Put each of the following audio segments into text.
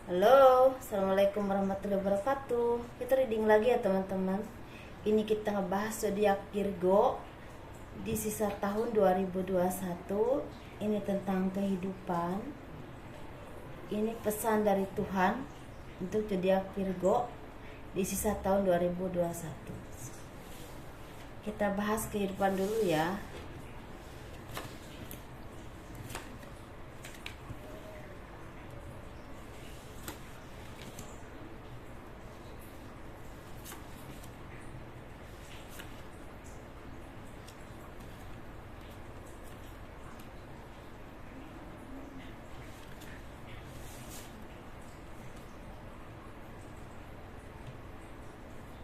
Halo, assalamualaikum warahmatullahi wabarakatuh. Kita reading lagi ya teman-teman. Ini kita ngebahas zodiak Virgo di sisa tahun 2021. Ini tentang kehidupan. Ini pesan dari Tuhan untuk zodiak Virgo di sisa tahun 2021. Kita bahas kehidupan dulu ya.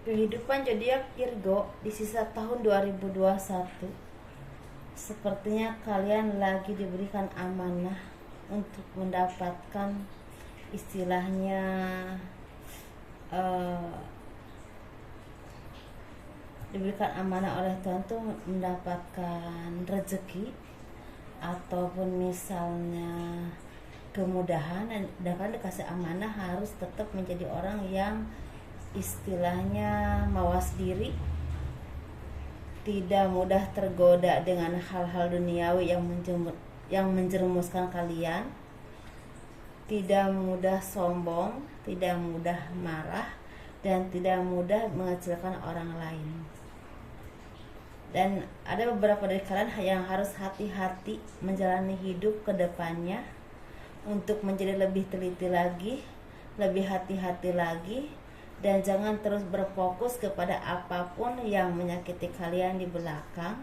Kehidupan zodiak Virgo di sisa tahun 2021. Sepertinya kalian lagi diberikan amanah untuk mendapatkan istilahnya eh, diberikan amanah oleh Tuhan tuh mendapatkan rezeki ataupun misalnya kemudahan, dan kan dikasih amanah harus tetap menjadi orang yang istilahnya mawas diri, tidak mudah tergoda dengan hal-hal duniawi yang menjerumuskan kalian, tidak mudah sombong, tidak mudah marah, dan tidak mudah mengecilkan orang lain. Dan ada beberapa dari kalian yang harus hati-hati menjalani hidup ke depannya untuk menjadi lebih teliti lagi, lebih hati-hati lagi, dan jangan terus berfokus kepada apapun yang menyakiti kalian di belakang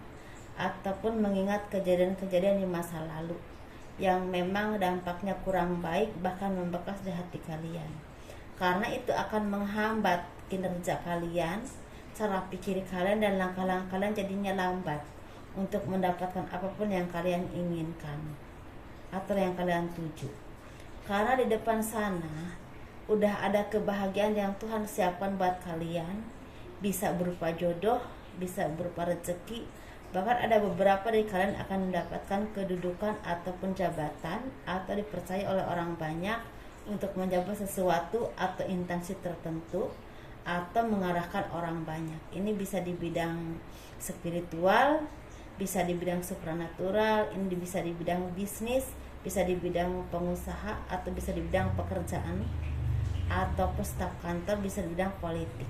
ataupun mengingat kejadian-kejadian di masa lalu yang memang dampaknya kurang baik, bahkan membekas di hati kalian, karena itu akan menghambat kinerja kalian, cara pikir kalian, dan langkah-langkah kalian jadinya lambat untuk mendapatkan apapun yang kalian inginkan atau yang kalian tuju. Karena di depan sana udah ada kebahagiaan yang Tuhan siapkan buat kalian, bisa berupa jodoh, bisa berupa rezeki, bahkan ada beberapa dari kalian akan mendapatkan kedudukan ataupun jabatan atau dipercaya oleh orang banyak untuk menjabat sesuatu atau instansi tertentu atau mengarahkan orang banyak. Ini bisa di bidang spiritual, bisa di bidang supranatural, ini bisa di bidang bisnis, bisa di bidang pengusaha, atau bisa di bidang pekerjaan atau staf kantor, bisa di bidang politik.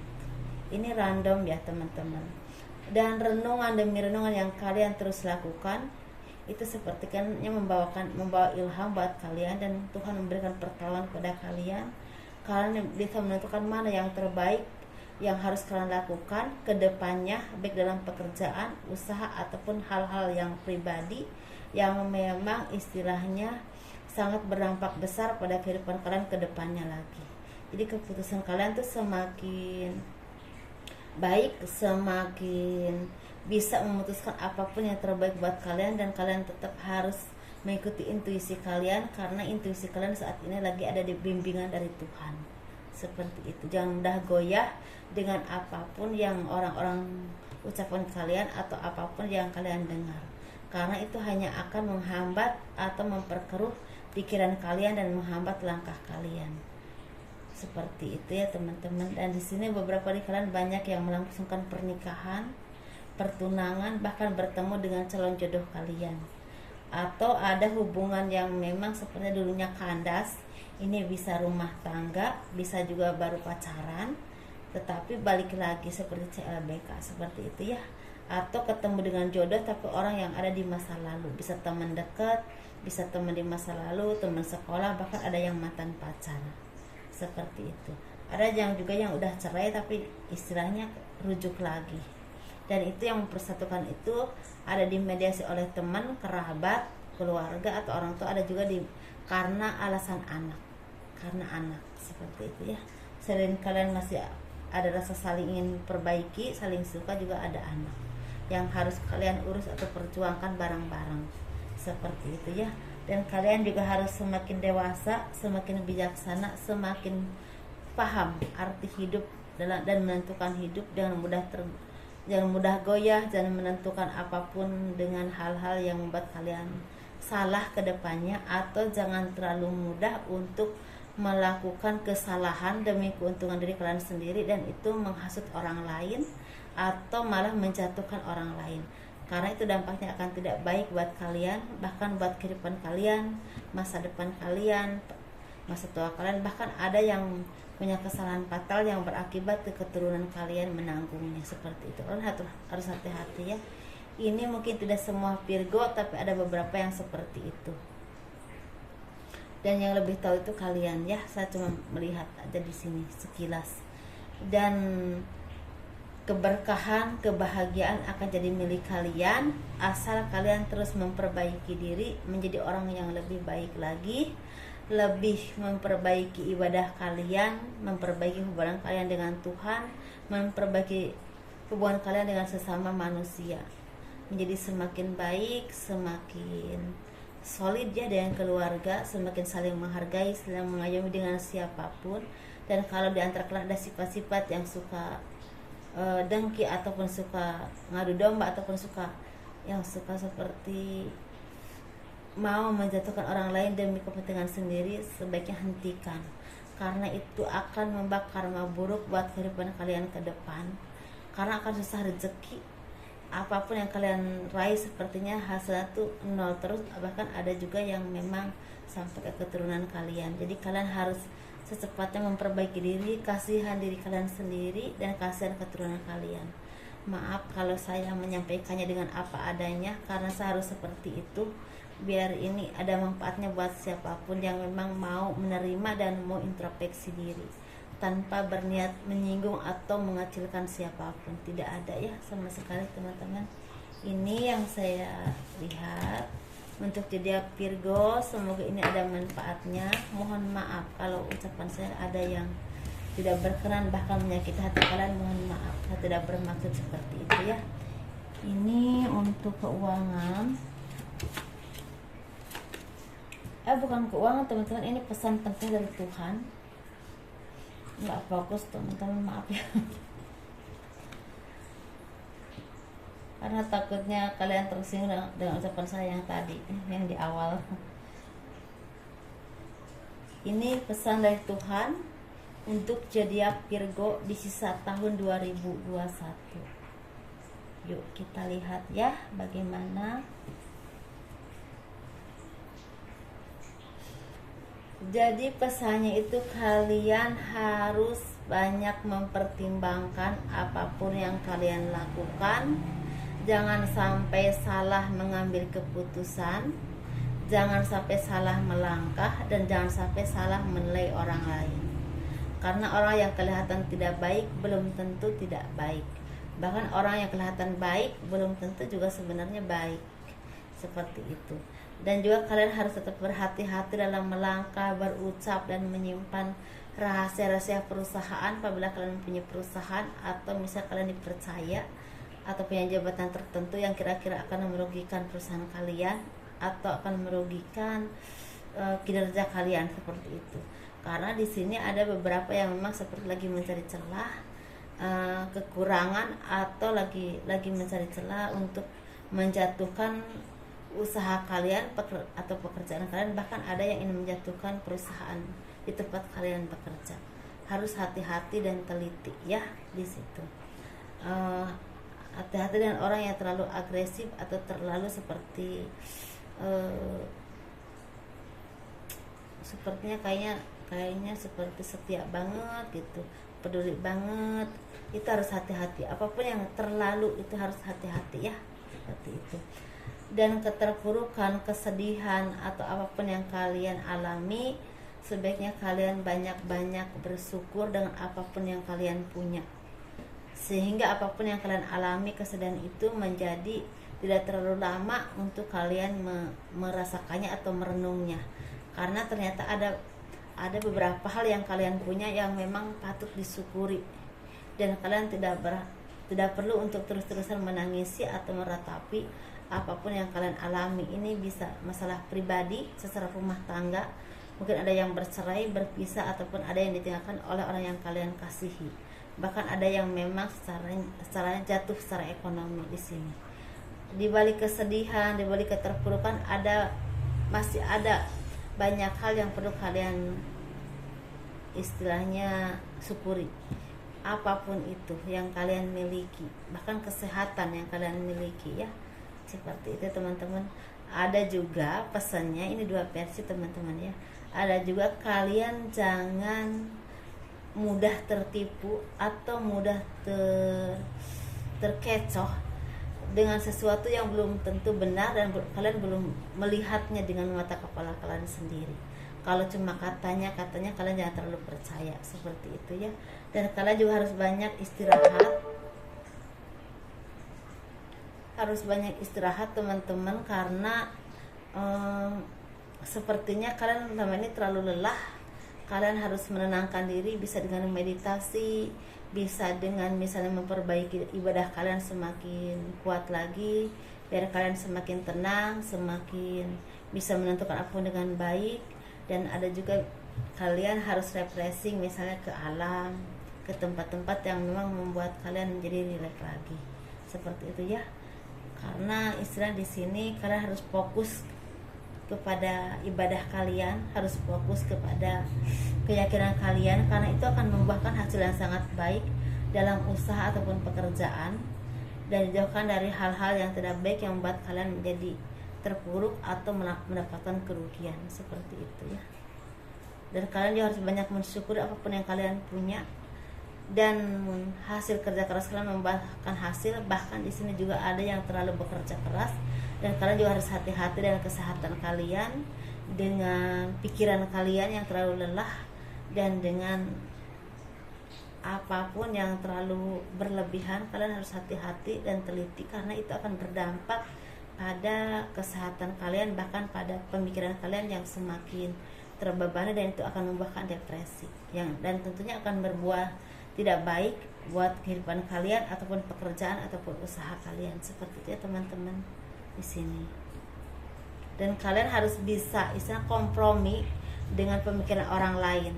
Ini random ya teman-teman. Dan renungan demi renungan yang kalian terus lakukan itu seperti kan membawa ilham buat kalian, dan Tuhan memberikan pertolongan kepada kalian. Kalian bisa menentukan mana yang terbaik yang harus kalian lakukan ke depannya, baik dalam pekerjaan, usaha, ataupun hal-hal yang pribadi yang memang istilahnya sangat berdampak besar pada kehidupan kalian ke depannya lagi. Jadi keputusan kalian tuh semakin baik, semakin bisa memutuskan apapun yang terbaik buat kalian, dan kalian tetap harus mengikuti intuisi kalian, karena intuisi kalian saat ini lagi ada di bimbingan dari Tuhan. Seperti itu. Jangan mudah goyah dengan apapun yang orang-orang ucapkan kalian atau apapun yang kalian dengar, karena itu hanya akan menghambat atau memperkeruh pikiran kalian dan menghambat langkah kalian. Seperti itu ya teman-teman. Dan di sini beberapa dari kalian banyak yang melangsungkan pernikahan, pertunangan, bahkan bertemu dengan calon jodoh kalian, atau ada hubungan yang memang sepertinya dulunya kandas. Ini bisa rumah tangga, bisa juga baru pacaran tetapi balik lagi seperti CLBK, seperti itu ya. Atau ketemu dengan jodoh tapi orang yang ada di masa lalu, bisa teman dekat, bisa teman di masa lalu, teman sekolah, bahkan ada yang mantan pacar. Seperti itu. Ada yang juga yang udah cerai tapi istilahnya rujuk lagi. Dan itu yang mempersatukan itu ada dimediasi oleh teman, kerabat, keluarga, atau orang tua. Ada juga karena alasan anak. Karena anak, seperti itu ya. Selain kalian masih ada rasa saling ingin perbaiki, saling suka, juga ada anak yang harus kalian urus atau perjuangkan bareng-bareng. Seperti itu ya. Dan kalian juga harus semakin dewasa, semakin bijaksana, semakin paham arti hidup dan menentukan hidup. Jangan mudah goyah, jangan menentukan apapun dengan hal-hal yang membuat kalian salah ke depannya, atau jangan terlalu mudah untuk melakukan kesalahan demi keuntungan diri kalian sendiri, dan itu menghasut orang lain atau malah menjatuhkan orang lain. Karena itu dampaknya akan tidak baik buat kalian, bahkan buat kehidupan kalian, masa depan kalian, masa tua kalian. Bahkan ada yang punya kesalahan fatal yang berakibat ke keturunan kalian menanggungnya, seperti itu. Kalian harus hati-hati ya. Ini mungkin tidak semua Virgo, tapi ada beberapa yang seperti itu. Dan yang lebih tahu itu kalian ya. Saya cuma melihat aja di sini sekilas. Dan keberkahan, kebahagiaan akan jadi milik kalian asal kalian terus memperbaiki diri menjadi orang yang lebih baik lagi, lebih memperbaiki ibadah kalian, memperbaiki hubungan kalian dengan Tuhan, memperbaiki hubungan kalian dengan sesama manusia, menjadi semakin baik, semakin solid ya dengan keluarga, semakin saling menghargai, saling mengayomi dengan siapapun. Dan kalau di antara kalian ada sifat-sifat yang suka dengki ataupun suka ngadu domba ataupun suka seperti mau menjatuhkan orang lain demi kepentingan sendiri, sebaiknya hentikan, karena itu akan membawa karma buruk buat kehidupan kalian ke depan. Karena akan susah rezeki, apapun yang kalian raih sepertinya hasilnya tuh nol terus, bahkan ada juga yang memang sampai ke keturunan kalian. Jadi kalian harus secepatnya memperbaiki diri, kasihan diri kalian sendiri, dan kasihan keturunan kalian. Maaf kalau saya menyampaikannya dengan apa adanya, karena saya harus seperti itu biar ini ada manfaatnya buat siapapun yang memang mau menerima dan mau introspeksi diri tanpa berniat menyinggung atau mengecilkan siapapun. Tidak ada ya sama sekali teman-teman. Ini yang saya lihat untuk zodiak Virgo. Semoga ini ada manfaatnya. Mohon maaf kalau ucapan saya ada yang tidak berkenan bahkan menyakiti hati kalian. Mohon maaf, saya tidak bermaksud seperti itu ya. Ini untuk keuangan. Bukan keuangan teman-teman, ini pesan penting dari Tuhan. Nggak fokus teman-teman, maaf ya. Karena takutnya kalian tersinggung dengan ucapan saya yang tadi, yang di awal. Ini pesan dari Tuhan untuk zodiak Virgo di sisa tahun 2021. Yuk kita lihat ya bagaimana. Jadi pesannya itu kalian harus banyak mempertimbangkan apapun yang kalian lakukan. Jangan sampai salah mengambil keputusan, jangan sampai salah melangkah, dan jangan sampai salah menilai orang lain. Karena orang yang kelihatan tidak baik belum tentu tidak baik. Bahkan orang yang kelihatan baik belum tentu juga sebenarnya baik. Seperti itu. Dan juga kalian harus tetap berhati-hati dalam melangkah, berucap, dan menyimpan rahasia-rahasia perusahaan apabila kalian punya perusahaan atau misal kalian dipercaya atau punya jabatan tertentu yang kira-kira akan merugikan perusahaan kalian atau akan merugikan kinerja kalian, seperti itu. Karena di sini ada beberapa yang memang seperti lagi mencari celah, kekurangan, atau lagi mencari celah untuk menjatuhkan usaha kalian atau pekerjaan kalian. Bahkan ada yang ingin menjatuhkan perusahaan di tempat kalian bekerja. Harus hati-hati dan teliti ya di situ. Hati-hati dengan orang yang terlalu agresif atau terlalu seperti sepertinya kayaknya seperti setia banget gitu, peduli banget. Itu harus hati-hati. Apapun yang terlalu itu harus hati-hati ya, seperti itu. Dan keterpurukan, kesedihan, atau apapun yang kalian alami, sebaiknya kalian banyak-banyak bersyukur dengan apapun yang kalian punya, sehingga apapun yang kalian alami, kesedihan itu menjadi tidak terlalu lama untuk kalian merasakannya atau merenungnya. Karena ternyata ada beberapa hal yang kalian punya yang memang patut disyukuri, dan kalian tidak perlu untuk terus-terusan menangisi atau meratapi apapun yang kalian alami. Ini bisa masalah pribadi secara rumah tangga, mungkin ada yang bercerai, berpisah, ataupun ada yang ditinggalkan oleh orang yang kalian kasihi. Bahkan ada yang memang secara jatuh secara ekonomi di sini. Di balik kesedihan, di balik keterpurukan masih ada banyak hal yang perlu kalian istilahnya syukuri apapun itu yang kalian miliki, bahkan kesehatan yang kalian miliki ya, seperti itu teman-teman. Ada juga pesannya, ini dua versi teman-teman ya. Ada juga kalian jangan mudah tertipu atau mudah terkecoh dengan sesuatu yang belum tentu benar dan kalian belum melihatnya dengan mata kepala kalian sendiri. Kalau cuma katanya kalian jangan terlalu percaya, seperti itu ya. Dan kalian juga harus banyak istirahat teman-teman, karena sepertinya kalian selama ini terlalu lelah. Kalian harus menenangkan diri, bisa dengan meditasi, bisa dengan misalnya memperbaiki ibadah kalian semakin kuat lagi, biar kalian semakin tenang, semakin bisa menentukan apa dengan baik. Dan ada juga kalian harus refreshing, misalnya ke alam, ke tempat-tempat yang memang membuat kalian menjadi rileks lagi, seperti itu ya. Karena istilah di sini kalian harus fokus kepada ibadah kalian, harus fokus kepada keyakinan kalian, karena itu akan membuahkan hasil yang sangat baik dalam usaha ataupun pekerjaan, dan dijauhkan dari hal-hal yang tidak baik yang membuat kalian menjadi terpuruk atau mendapatkan kerugian, seperti itu ya. Dan kalian juga harus banyak mensyukuri apapun yang kalian punya, dan hasil kerja keras kalian membuahkan hasil. Bahkan di sini juga ada yang terlalu bekerja keras, dan kalian juga harus hati-hati dengan kesehatan kalian, dengan pikiran kalian yang terlalu lelah, dan dengan apapun yang terlalu berlebihan. Kalian harus hati-hati dan teliti, karena itu akan berdampak pada kesehatan kalian, bahkan pada pemikiran kalian yang semakin terbebani, dan itu akan membuahkan depresi dan tentunya akan berbuah tidak baik buat kehidupan kalian ataupun pekerjaan ataupun usaha kalian, seperti itu ya teman-teman di sini. Dan kalian harus bisa kompromi dengan pemikiran orang lain.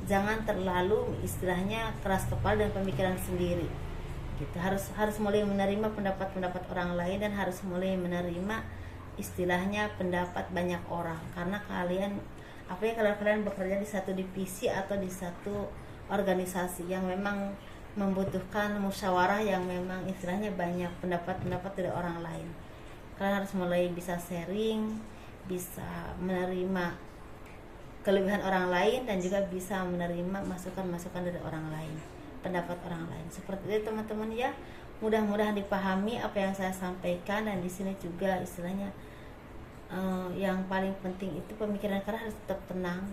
Jangan terlalu istilahnya keras kepala dengan pemikiran sendiri. Gitu. Harus mulai menerima pendapat orang lain, dan harus mulai menerima istilahnya pendapat banyak orang, karena kalian kalau kalian bekerja di satu divisi atau di satu organisasi yang memang membutuhkan musyawarah, yang memang istilahnya banyak pendapat dari orang lain. Kalian harus mulai bisa sharing, bisa menerima kelebihan orang lain, dan juga bisa menerima masukan-masukan dari orang lain, pendapat orang lain, seperti itu teman-teman ya. Mudah-mudahan dipahami apa yang saya sampaikan. Dan di sini juga istilahnya yang paling penting itu pemikiran kalian harus tetap tenang.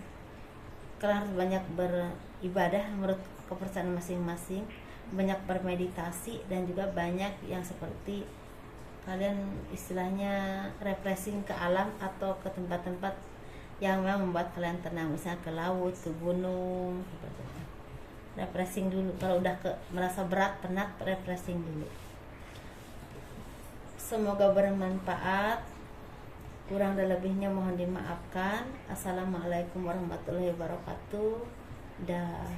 Kalian harus banyak beribadah menurut kepercayaan masing-masing, banyak bermeditasi, dan juga banyak yang seperti kalian istilahnya refreshing ke alam atau ke tempat-tempat yang memang membuat kalian tenang, misalnya ke laut, ke gunung, seperti itu. Refreshing dulu. Kalau udah merasa berat, penat, refreshing dulu. Semoga bermanfaat. Kurang dan lebihnya mohon dimaafkan. Assalamualaikum warahmatullahi wabarakatuh. Dah.